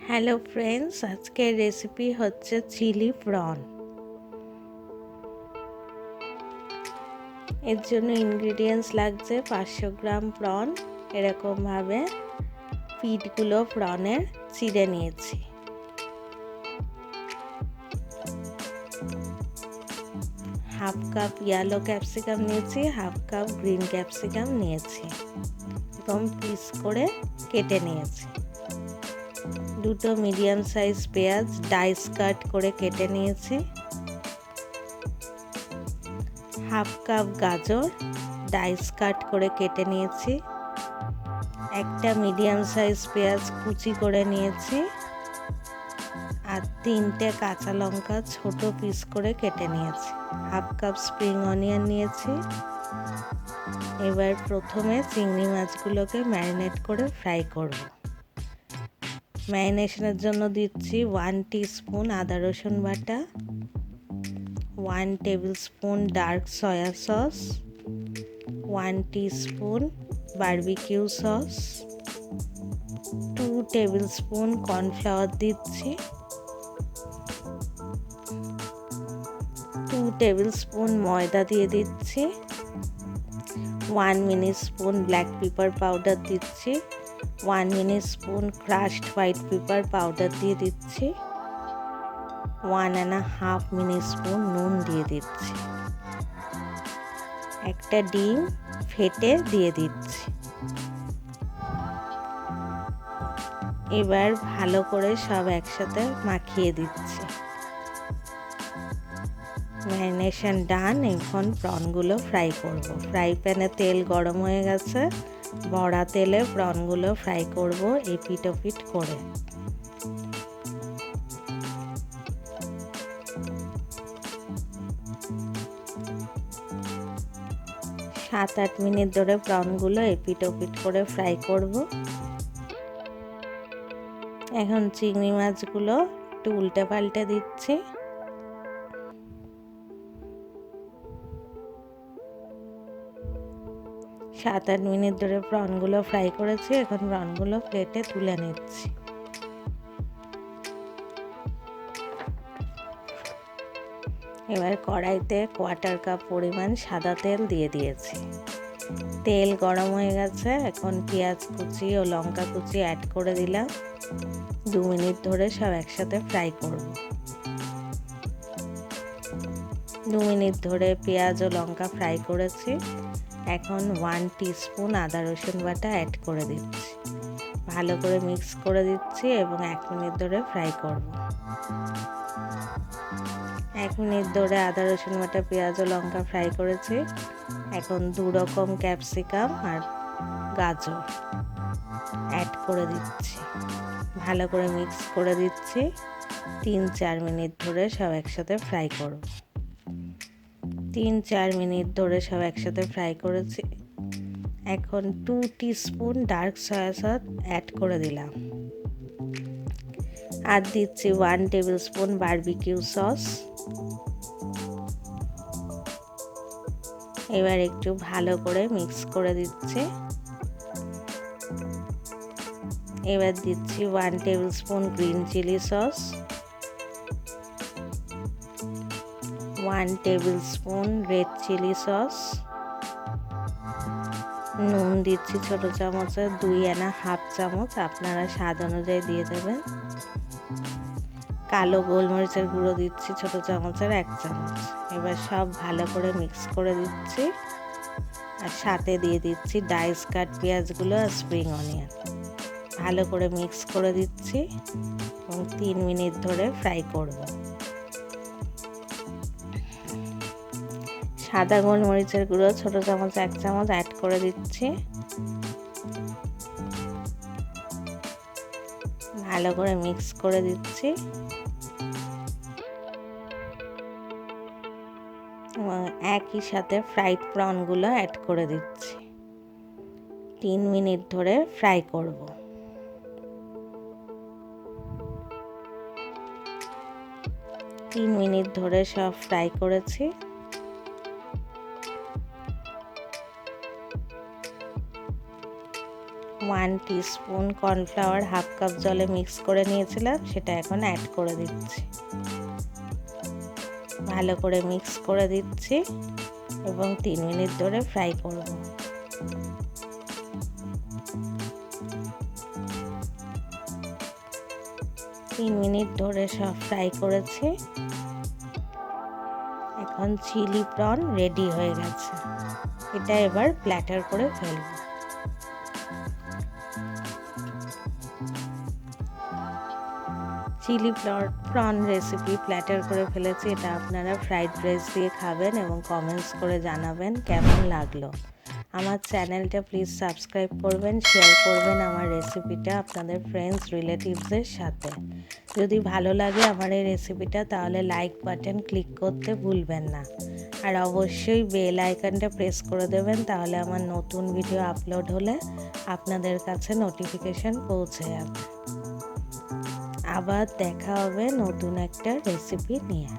Hello friends, আজকের recipe হচ্ছে chilli prawn. এর জন্য ইনগ্রিডিয়েন্টস লাগছে 500 গ্রাম প্রন। এরকমভাবে পিঠগুলো প্রনের চিড়ে নিয়েছি। হাফ কাপ ইয়েলো ক্যাপসিকাম নিয়েছি, হাফ কাপ গ্রিন ক্যাপসিকাম নিয়েছি এবং পিস করে কেটে নিয়েছি। দুটো মিডিয়াম সাইজ পেঁয়াজ ডাইস কাট করে কেটে নিয়েছি। হাফ কাপ গাজর ডাইস কাট করে কেটে নিয়েছি। একটা মিডিয়াম সাইজ পেঁয়াজ কুচি করে নিয়েছি আর 3টে কাঁচা লঙ্কা ছোট পিস করে কেটে নিয়েছি। হাফ কাপ স্প্রিং অনিয়ন নিয়েছি। এবার প্রথমে চিংড়ি মাছগুলোকে ম্যারিনেট করে ফ্রাই করব। ম্যারিনেশনের জন্য দিচ্ছি 1 টিস্পুন আদা রসুন বাটা, 1 table spoon dark soya sauce, 1 teaspoon barbecue sauce, 2 table spoon cornflour দিচ্ছি, 2 টেবিল স্পুন ময়দা দিয়ে দিচ্ছি, 1 mini spoon black pepper powder দিচ্ছি, 1 mini spoon crushed white paper powder দিয়ে দিচ্ছি, 1.5 মিনি স্পুন নুন দিয়ে দিচ্ছি, একটা ডিম ফেটে দিয়ে দিচ্ছি। এবার ভালো করে সব একসাথে মাখিয়ে দিচ্ছি। ম্যারিনেশন ডান। এখন প্রনগুলো ফ্রাই করব। ফ্রাই প্যানে তেল গরম হয়ে গেছে, বড়া তেলে প্রনগুলো ফ্রাই করব এপিট ওপিট করে। সাত আট মিনিট ধরে প্রনগুলো এপিট ওপিট করে ফ্রাই করব। এখন চিংড়ি মাছগুলো একটু উল্টে পাল্টে দিচ্ছি। সাত আট মিনিট ধরে প্রনগুলো ফ্রাই করেছি। এখন প্রনগুলো প্লেটে তুলে নিচ্ছি। এবার কড়াইতে 1/4 কাপ পরিমাণ সাদা তেল দিয়ে দিয়েছি। তেল গরম হয়ে গেছে। এখন পেঁয়াজ কুচি ও লঙ্কা কুচি অ্যাড করে দিলাম। 2 মিনিট ধরে সব একসাথে ফ্রাই করব। 2 মিনিট ধরে পেঁয়াজ ও লঙ্কা ফ্রাই করেছি। এখন 1 টিস্পুন আদা রসুন বাটা অ্যাড করে দিচ্ছি। ভালো করে মিক্স করে দিচ্ছি এবং 1 মিনিট ধরে ফ্রাই করব। 1 মিনিট ধরে আদা রসুন বাটা পেঁয়াজ ও লঙ্কা ফ্রাই করেছি। এখন 2 রকম ক্যাপসিকাম আর গাজর অ্যাড করে দিচ্ছি। ভালো করে মিক্স করে দিচ্ছি। 3-4 মিনিট ধরে সব একসাথে ফ্রাই করব। 3-4 মিনিট ধরে সব একসাথে ফ্রাই করেছি। এখন 2 teaspoon dark soya sauce add করে দিলাম। আর দিচ্ছি 1 টেবিল স্পুন বারবিকিউ সস। এবার একটু ভালো করে মিক্স করে দিচ্ছি। এবার দিচ্ছি 1 table spoon green chilli sauce, 1 table spoon red chilli sauce, নুন দিচ্ছি ছোট চামচে 2.5 চামচ, আপনারা স্বাদ অনুযায়ী দিয়ে দেবেন। কালো গোলমরিচের গুঁড়ো দিচ্ছি ছোট চামচের 1 চামচ। এবার সব ভালো করে মিক্স করে দিচ্ছি আর সাথে দিয়ে দিচ্ছি ডাইস কাট পেঁয়াজগুলো আর স্প্রিং অনিয়ন। ভালো করে মিক্স করে দিচ্ছি এবং 3 মিনিট ধরে ফ্রাই করব। সাদা গোলমরিচের গুঁড়ো ছোট চামচ 1 চামচ অ্যাড করে দিচ্ছি। ভালো করে মিক্স করে দিচ্ছি এবং একই সাথে ফ্রাইড প্রনগুলো অ্যাড করে দিচ্ছি। 3 মিনিট ধরে ফ্রাই করব। 3 মিনিট ধরে সব ফ্রাই করেছি। 1 টিস্পুন কর্নফ্লাওয়ার হাফ কাপ জলে মিক্স করে নিয়েছিলাম, সেটা এখন অ্যাড করে দিচ্ছি। ভালো করে মিক্স করে দিচ্ছি এবং 3 মিনিট ধরে ফ্রাই করব। 3 মিনিট ধরে সব ফ্রাই করেছি। এখন চিলি প্রন রেডি হয়ে গেছে। এটা এবার প্ল্যাটার করে ফেলব। চিলি প্রন রেসিপি প্ল্যাটার করে ফেলেছি। এটা আপনারা ফ্রাইড রাইস দিয়ে খাবেন এবং কমেন্টস করে জানাবেন কেমন লাগলো। আমার চ্যানেলটা প্লিজ সাবস্ক্রাইব করবেন, শেয়ার করবেন আমার রেসিপিটা আপনাদের ফ্রেন্ডস রিলেটিভসদের সাথে। যদি ভালো লাগে আমার এই রেসিপিটা তাহলে লাইক বাটন ক্লিক করতে ভুলবেন না, আর অবশ্যই বেল আইকনটা প্রেস করে দেবেন, তাহলে আমার নতুন ভিডিও আপলোড হলে আপনাদের কাছে নোটিফিকেশন পৌঁছে যাবে। আবার দেখা হবে নতুন একটা রেসিপি নিয়ে।